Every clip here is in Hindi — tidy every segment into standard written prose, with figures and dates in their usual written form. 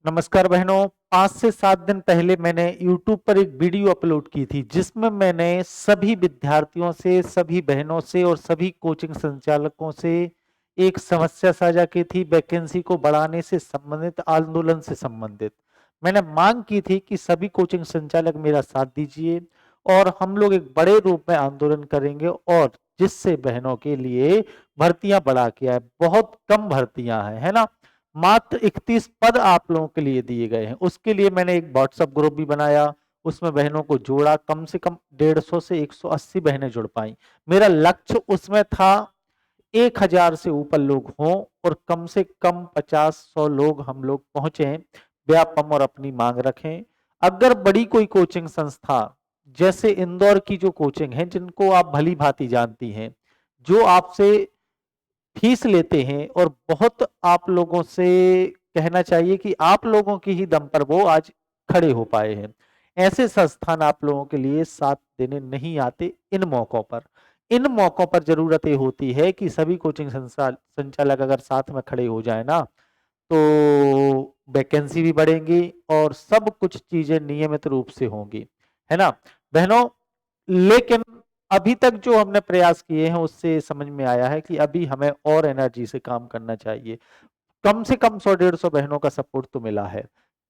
नमस्कार बहनों। 5 से 7 दिन पहले मैंने YouTube पर एक वीडियो अपलोड की थी जिसमें मैंने सभी विद्यार्थियों से, सभी बहनों से और सभी कोचिंग संचालकों से एक समस्या साझा की थी, वैकेंसी को बढ़ाने से संबंधित, आंदोलन से संबंधित। मैंने मांग की थी कि सभी कोचिंग संचालक मेरा साथ दीजिए और हम लोग एक बड़े रूप में आंदोलन करेंगे और जिससे बहनों के लिए भर्तियां बढ़ा के आए। बहुत कम भर्तियां हैं, है ना। मात्र 31 पद आप लोगों के लिए दिए गए हैं। उसके लिए मैंने एक व्हाट्सएप ग्रुप भी बनाया, उसमें बहनों को जोड़ा। कम से कम 150 से 180 बहनें जुड़ पाई। मेरा लक्ष्य उसमें था 1000 से ऊपर लोग हों और कम से कम 50-100 लोग हम लोग पहुंचे, व्यापम और अपनी मांग रखें। अगर बड़ी कोई कोचिंग संस्था जैसे इंदौर की जो कोचिंग है, जिनको आप भली भांति जानती हैं, जो आपसे फीस लेते हैं और बहुत आप लोगों से कहना चाहिए कि आप लोगों की ही दम पर वो आज खड़े हो पाए हैं। ऐसे संस्थान आप लोगों के लिए साथ देने नहीं आते। इन मौकों पर जरूरत ये होती है कि सभी कोचिंग संचालक अगर साथ में खड़े हो जाए ना, तो वैकेंसी भी बढ़ेंगी और सब कुछ चीजें नियमित रूप से होंगी, है ना बहनों। लेकिन अभी तक जो हमने प्रयास किए हैं उससे समझ में आया है कि अभी हमें और एनर्जी से काम करना चाहिए। कम से कम 100-150 बहनों का सपोर्ट तो मिला है,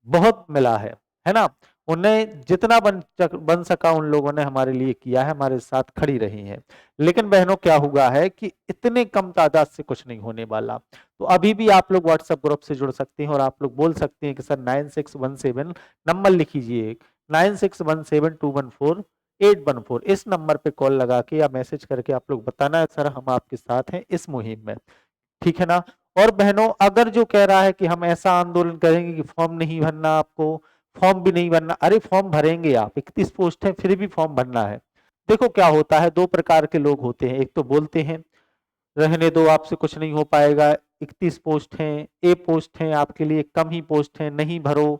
बहुत मिला है ना। उन्हें जितना बन सका उन लोगों ने हमारे लिए किया है, हमारे साथ खड़ी रही हैं। लेकिन बहनों क्या हुआ है कि इतने कम तादाद से कुछ नहीं होने वाला। तो अभी भी आप लोग व्हाट्सएप ग्रुप से जुड़ सकते हैं और आप लोग बोल सकते हैं कि सर 9617 नंबर लिख लीजिए, 9617214814। इस नंबर पे कॉल लगा के या मैसेज करके आप लोग बताना है सर हम आपके साथ हैं इस मुहिम में, ठीक है ना। और बहनों अगर जो कह रहा है कि हम ऐसा आंदोलन करेंगे कि फॉर्म नहीं भरना, आपको फॉर्म भी नहीं भरना, अरे फॉर्म भरेंगे आप, 31 पोस्ट है फिर भी फॉर्म भरना है। देखो क्या होता है, दो प्रकार के लोग होते हैं। एक तो बोलते हैं रहने दो आपसे कुछ नहीं हो पाएगा, 31 पोस्ट हैं, ए पोस्ट हैं, आपके लिए कम ही पोस्ट हैं, नहीं भरो।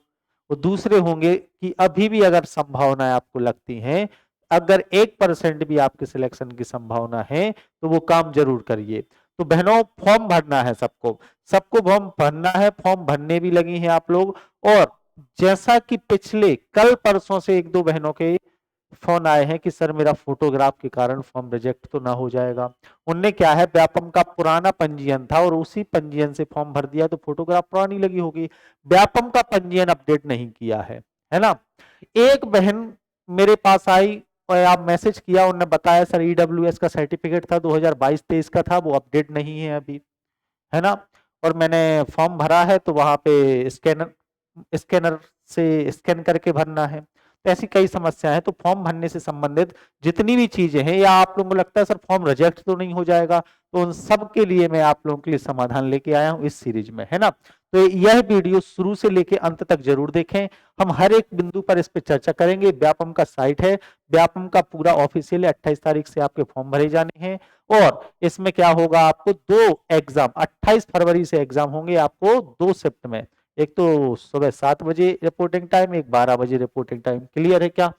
वो दूसरे होंगे कि अभी भी अगर संभावनाएं आपको लगती हैं, अगर 1% भी आपके सिलेक्शन की संभावना है तो वो काम जरूर करिए। तो बहनों फॉर्म भरना है सबको, सबको फॉर्म भरना है, फॉर्म भरने भी लगी हैं आप लोग। और जैसा कि पिछले कल परसों से एक दो बहनों के फोन आए हैं कि सर मेरा फोटोग्राफ के कारण फॉर्म रिजेक्ट तो ना हो जाएगा। उनने क्या है, व्यापम का पुराना पंजीयन था और उसी पंजीयन से फॉर्म भर दिया तो फोटोग्राफ पुरानी लगी होगी, व्यापम का पंजीयन अपडेट नहीं किया है ना। एक बहन मेरे पास आई और आप मैसेज किया, उन्होंने बताया सर ईडब्ल्यूएस का सर्टिफिकेट था 2022-23 का था, वो अपडेट नहीं है अभी, है ना। और मैंने फॉर्म भरा है तो वहां पे स्कैनर स्कैनर से स्कैन करके भरना है। तो ऐसी कई समस्याएं हैं। तो फॉर्म भरने से संबंधित जितनी भी चीजें हैं, या आप लोगों को लगता है सर फॉर्म रिजेक्ट तो नहीं हो जाएगा, तो उन सब के लिए मैं आप लोगों के लिए समाधान लेके आया हूं इस सीरीज में, है ना। तो यह वीडियो शुरू से लेके अंत तक जरूर देखें। हम हर एक बिंदु पर इस पे चर्चा करेंगे। व्यापम का साइट है, व्यापम का पूरा ऑफिशियल है, 28 तारीख से आपके फॉर्म भरे जाने हैं। और इसमें क्या होगा, आपको 2 एग्जाम 28 फरवरी से एग्जाम होंगे आपको 2 शिफ्ट में। एक तो सुबह 7 बजे रिपोर्टिंग टाइम, एक 12 बजे रिपोर्टिंग टाइम। क्लियर है क्या।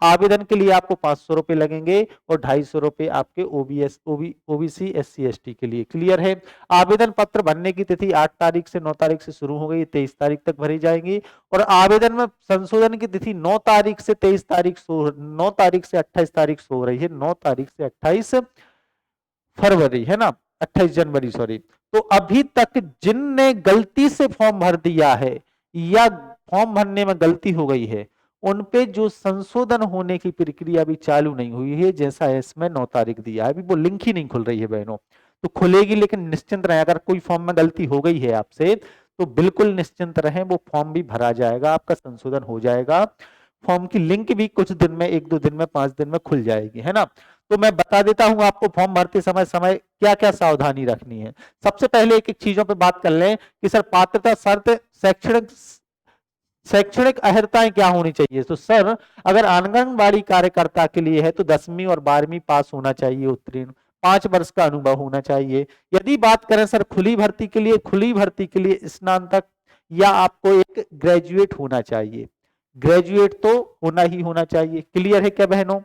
आवेदन के लिए आपको 500 रुपए लगेंगे और 250 रुपए आपके ओबीसी SC ST के लिए। क्लियर है। आवेदन पत्र भरने की तिथि 8 तारीख से 9 तारीख से शुरू हो गई, 23 तारीख तक भरी जाएंगी। और आवेदन में संशोधन की तिथि 9 तारीख से 23 तारीख 9 तारीख से 28 तारीख से हो रही है, 9 तारीख से 28 फरवरी, है ना, 28 जनवरी सॉरी। तो अभी तक जिनने गलती से फॉर्म भर दिया है या फॉर्म भरने में गलती हो गई है, उन पे जो संशोधन होने की प्रक्रिया अभी चालू नहीं हुई है, जैसा इसमें 9 तारीख दिया है, अभी वो लिंक ही नहीं खुल रही है बहनों। तो खुलेगी, लेकिन निश्चिंत रहें, अगर कोई फॉर्म में गलती हो गई है आपसे तो बिल्कुल निश्चिंत रहें, वो फॉर्म भी भरा जाएगा, आपका संशोधन हो जाएगा। फॉर्म की लिंक भी कुछ दिन में, 1-2 दिन में, 5 दिन में खुल जाएगी, है ना। तो मैं बता देता हूं आपको फॉर्म भरते समय समय क्या क्या सावधानी रखनी है। सबसे पहले एक एक चीजों पे बात कर लें कि सर पात्रता शर्त, शैक्षणिक शैक्षणिक अर्हताएं क्या होनी चाहिए। तो सर अगर आंगनबाड़ी कार्यकर्ता के लिए है तो 10वीं और 12वीं पास होना चाहिए, उत्तीर्ण, 5 वर्ष का अनुभव होना चाहिए। यदि बात करें सर खुली भर्ती के लिए, खुली भर्ती के लिए स्नातक या आपको एक ग्रेजुएट होना चाहिए, ग्रेजुएट तो होना ही होना चाहिए। क्लियर है क्या बहनों।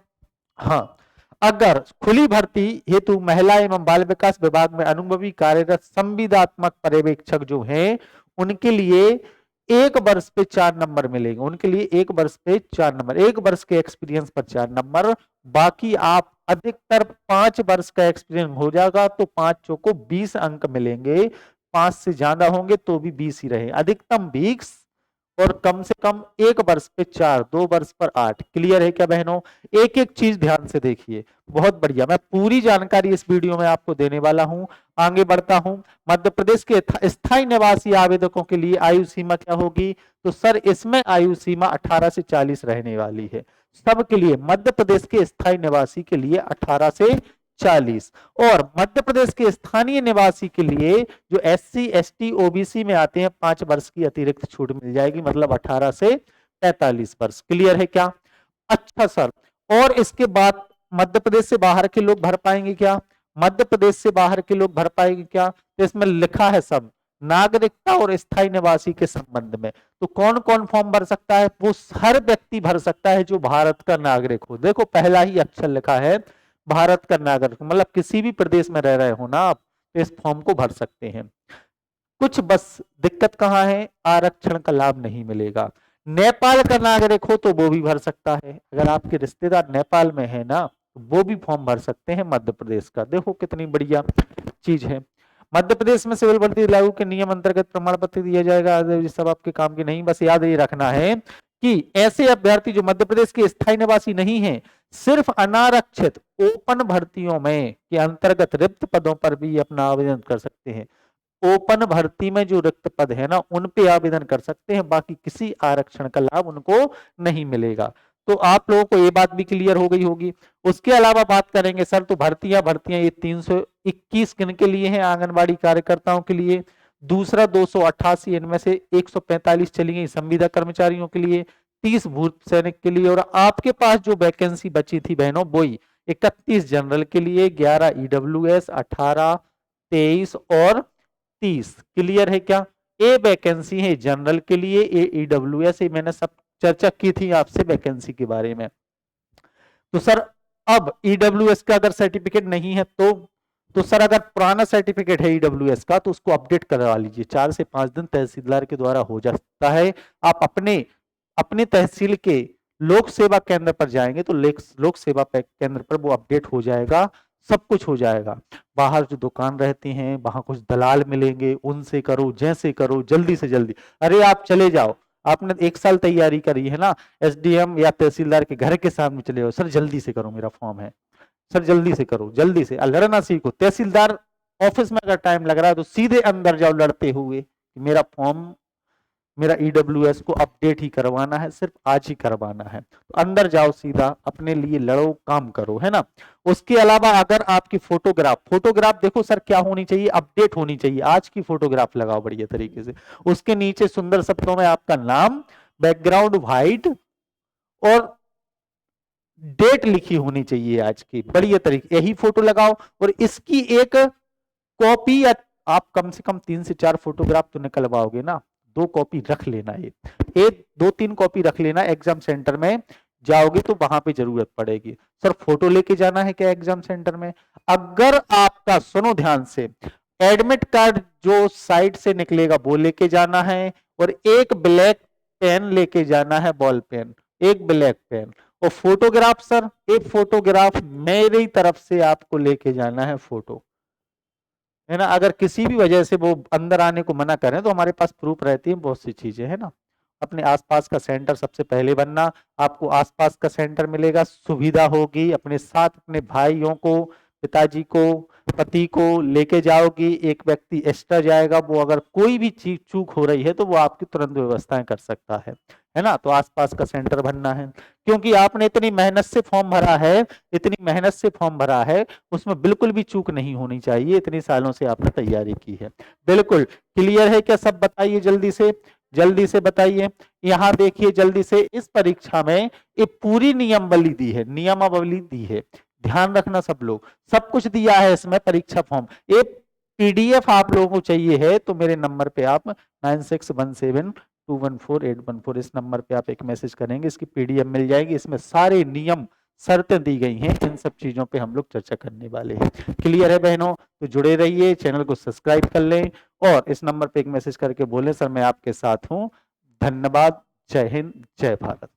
हाँ, अगर खुली भर्ती हेतु महिला एवं बाल विकास विभाग में अनुभवी कार्यरत संविदात्मक पर्यवेक्षक जो हैं, उनके लिए एक वर्ष पे 4 नंबर मिलेंगे उनके लिए, एक वर्ष पे 4 नंबर, एक वर्ष के एक्सपीरियंस पर 4 नंबर। बाकी आप अधिकतर 5 वर्ष का एक्सपीरियंस हो जाएगा तो 5 को 20 अंक मिलेंगे, 5 से ज्यादा होंगे तो भी 20 ही रहे, अधिकतम 20 और कम से कम एक वर्ष पे 4, 2 वर्ष पर 8। क्लियर है क्या बहनों? एक एक चीज ध्यान से देखिए, बहुत बढ़िया, मैं पूरी जानकारी इस वीडियो में आपको देने वाला हूं। आगे बढ़ता हूं। मध्य प्रदेश के स्थायी निवासी आवेदकों के लिए आयु सीमा क्या होगी? तो सर इसमें आयु सीमा 18 से 40 रहने वाली है सबके लिए, मध्य प्रदेश के स्थायी निवासी के लिए 18 से 40, और मध्य प्रदेश के स्थानीय निवासी के लिए जो SC ST OBC में आते हैं 5 वर्ष की अतिरिक्त छूट मिल जाएगी, मतलब 18 से 45 वर्ष। क्लियर है क्या? अच्छा सर, और इसके बाद मध्य प्रदेश से बाहर के लोग भर पाएंगे क्या? मध्य प्रदेश से बाहर के लोग भर पाएंगे क्या? तो इसमें लिखा है सब नागरिकता और स्थायी निवासी के संबंध में। तो कौन कौन फॉर्म भर सकता है? वो हर व्यक्ति भर सकता है जो भारत का नागरिक हो। देखो पहला ही अक्षर लिखा है भारत का नागरिक, मतलब किसी भी प्रदेश में रह रहे हो ना आप, तो इस फॉर्म को भर सकते हैं। कुछ बस दिक्कत कहां है? आरक्षण का लाभ नहीं मिलेगा। नेपाल का नागरिक हो तो वो भी भर सकता है, अगर आपके रिश्तेदार नेपाल में है ना तो वो भी फॉर्म भर सकते हैं मध्य प्रदेश का। देखो कितनी बढ़िया चीज है। मध्य प्रदेश में सिविल भर्ती लागू के नियम अंतर्गत प्रमाण पत्र दिया जाएगा। ये सब आपके काम की नहीं, बस याद ये रखना है कि ऐसे अभ्यर्थी जो मध्य प्रदेश के स्थायी निवासी नहीं है, सिर्फ अनारक्षित ओपन भर्तियों में के अंतर्गत रिक्त पदों पर भी अपना आवेदन कर सकते हैं। ओपन भर्ती में जो रिक्त पद है ना उन पे आवेदन कर सकते हैं, बाकी किसी आरक्षण का लाभ उनको नहीं मिलेगा। तो आप लोगों को ये बात भी क्लियर हो गई होगी। उसके अलावा बात करेंगे सर तो भर्तियां ये 321 किन के लिए हैं? आंगनबाड़ी कार्यकर्ताओं के लिए। दूसरा 288 इनमें से 145 चली गई संविदा कर्मचारियों के लिए, 30 भूत सैनिक के लिए, और आपके पास जो वैकेंसी बची थी बहनों वही 31 जनरल के लिए, 11 EWS, 18, 23 और 30। क्लियर है क्या? ए वैकेंसी है जनरल के लिए, ए EWS, मैंने सब चर्चा की थी आपसे वैकेंसी के बारे में। तो सर अब EWS का अगर सर्टिफिकेट नहीं है तो सर अगर पुराना सर्टिफिकेट है EWS का तो उसको अपडेट करवा लीजिए, 4 से 5 दिन तहसीलदार के द्वारा हो जाता है। आप अपने तहसील के लोक सेवा केंद्र पर जाएंगे तो लोक सेवा केंद्र पर वो अपडेट हो जाएगा, सब कुछ हो जाएगा। बाहर जो दुकान रहती हैं वहां कुछ दलाल मिलेंगे, उनसे करो, जैसे करो, जल्दी से जल्दी। अरे आप चले जाओ, आपने 1 साल तैयारी करी है ना, SDM या तहसीलदार के घर के सामने चले जाओ, सर जल्दी से करो मेरा फॉर्म है, सर जल्दी से करो, जल्दी से। लड़ना सीखो, तहसीलदार ऑफिस में अगर टाइम लग रहा है तो सीधे अंदर जाओ लड़ते हुए, मेरा फॉर्म, मेरा EWS को अपडेट ही करवाना है, सिर्फ आज ही करवाना है। तो अंदर जाओ सीधा, अपने लिए लड़ो, काम करो, है ना। उसके अलावा अगर आपकी फोटोग्राफ देखो सर क्या होनी चाहिए? अपडेट होनी चाहिए, आज की फोटोग्राफ लगाओ बढ़िया तरीके से। उसके नीचे सुंदर शब्दों में आपका नाम, बैकग्राउंड व्हाइट और डेट लिखी होनी चाहिए आज की, बढ़िया तरीके, यही फोटो लगाओ। और इसकी एक कॉपी आप कम से कम 3 से 4 फोटोग्राफ तो निकलवाओगे ना, 2 कॉपी रख लेना, एक 2-3 कॉपी रख लेना, एग्जाम सेंटर में जाओगे तो वहां पे जरूरत पड़ेगी। सर फोटो लेके जाना है क्या एग्जाम सेंटर में? अगर आपका, सुनो ध्यान से, एडमिट कार्ड जो साइड से निकलेगा वो लेके जाना है, और एक ब्लैक पेन लेके जाना है, बॉल पेन, एक ब्लैक पेन। और फोटोग्राफ सर, एक फोटोग्राफ मेरी तरफ से आपको लेके जाना है फोटो, है ना। अगर किसी भी वजह से वो अंदर आने को मना करें तो हमारे पास प्रूफ रहती है बहुत सी चीजें, है ना। अपने आसपास का सेंटर सबसे पहले बनना, आपको आसपास का सेंटर मिलेगा, सुविधा होगी, अपने साथ अपने भाइयों को, पिताजी को, पति को लेके जाओगी, एक व्यक्ति एक्स्ट्रा जाएगा, वो अगर कोई भी चीज चूक हो रही है तो वो आपकी तुरंत व्यवस्थाएं कर सकता है ना। तो आसपास का सेंटर बनना है, क्योंकि आपने इतनी मेहनत से फॉर्म भरा है, इतनी मेहनत से फॉर्म भरा है, उसमें बिल्कुल भी चूक नहीं होनी चाहिए, इतनी सालों से आपने तैयारी की है। बिल्कुल क्लियर है क्या? सब बताइए जल्दी से बताइए। यहाँ देखिए जल्दी से, इस परीक्षा में एक पूरी नियमावली दी है, ध्यान रखना सब लोग, सब कुछ दिया है इसमें परीक्षा फॉर्म। एक PDF आप लोगों को चाहिए है तो मेरे नंबर पे आप 9617214814 इस नंबर पे आप एक मैसेज करेंगे, इसकी PDF मिल जाएगी, इसमें सारे नियम शर्तें दी गई हैं, इन सब चीजों पे हम लोग चर्चा करने वाले हैं। क्लियर है बहनों? तो जुड़े रहिए, चैनल को सब्सक्राइब कर लें और इस नंबर पे एक मैसेज करके बोलें सर मैं आपके साथ हूं, धन्यवाद। जय हिंद, जय भारत।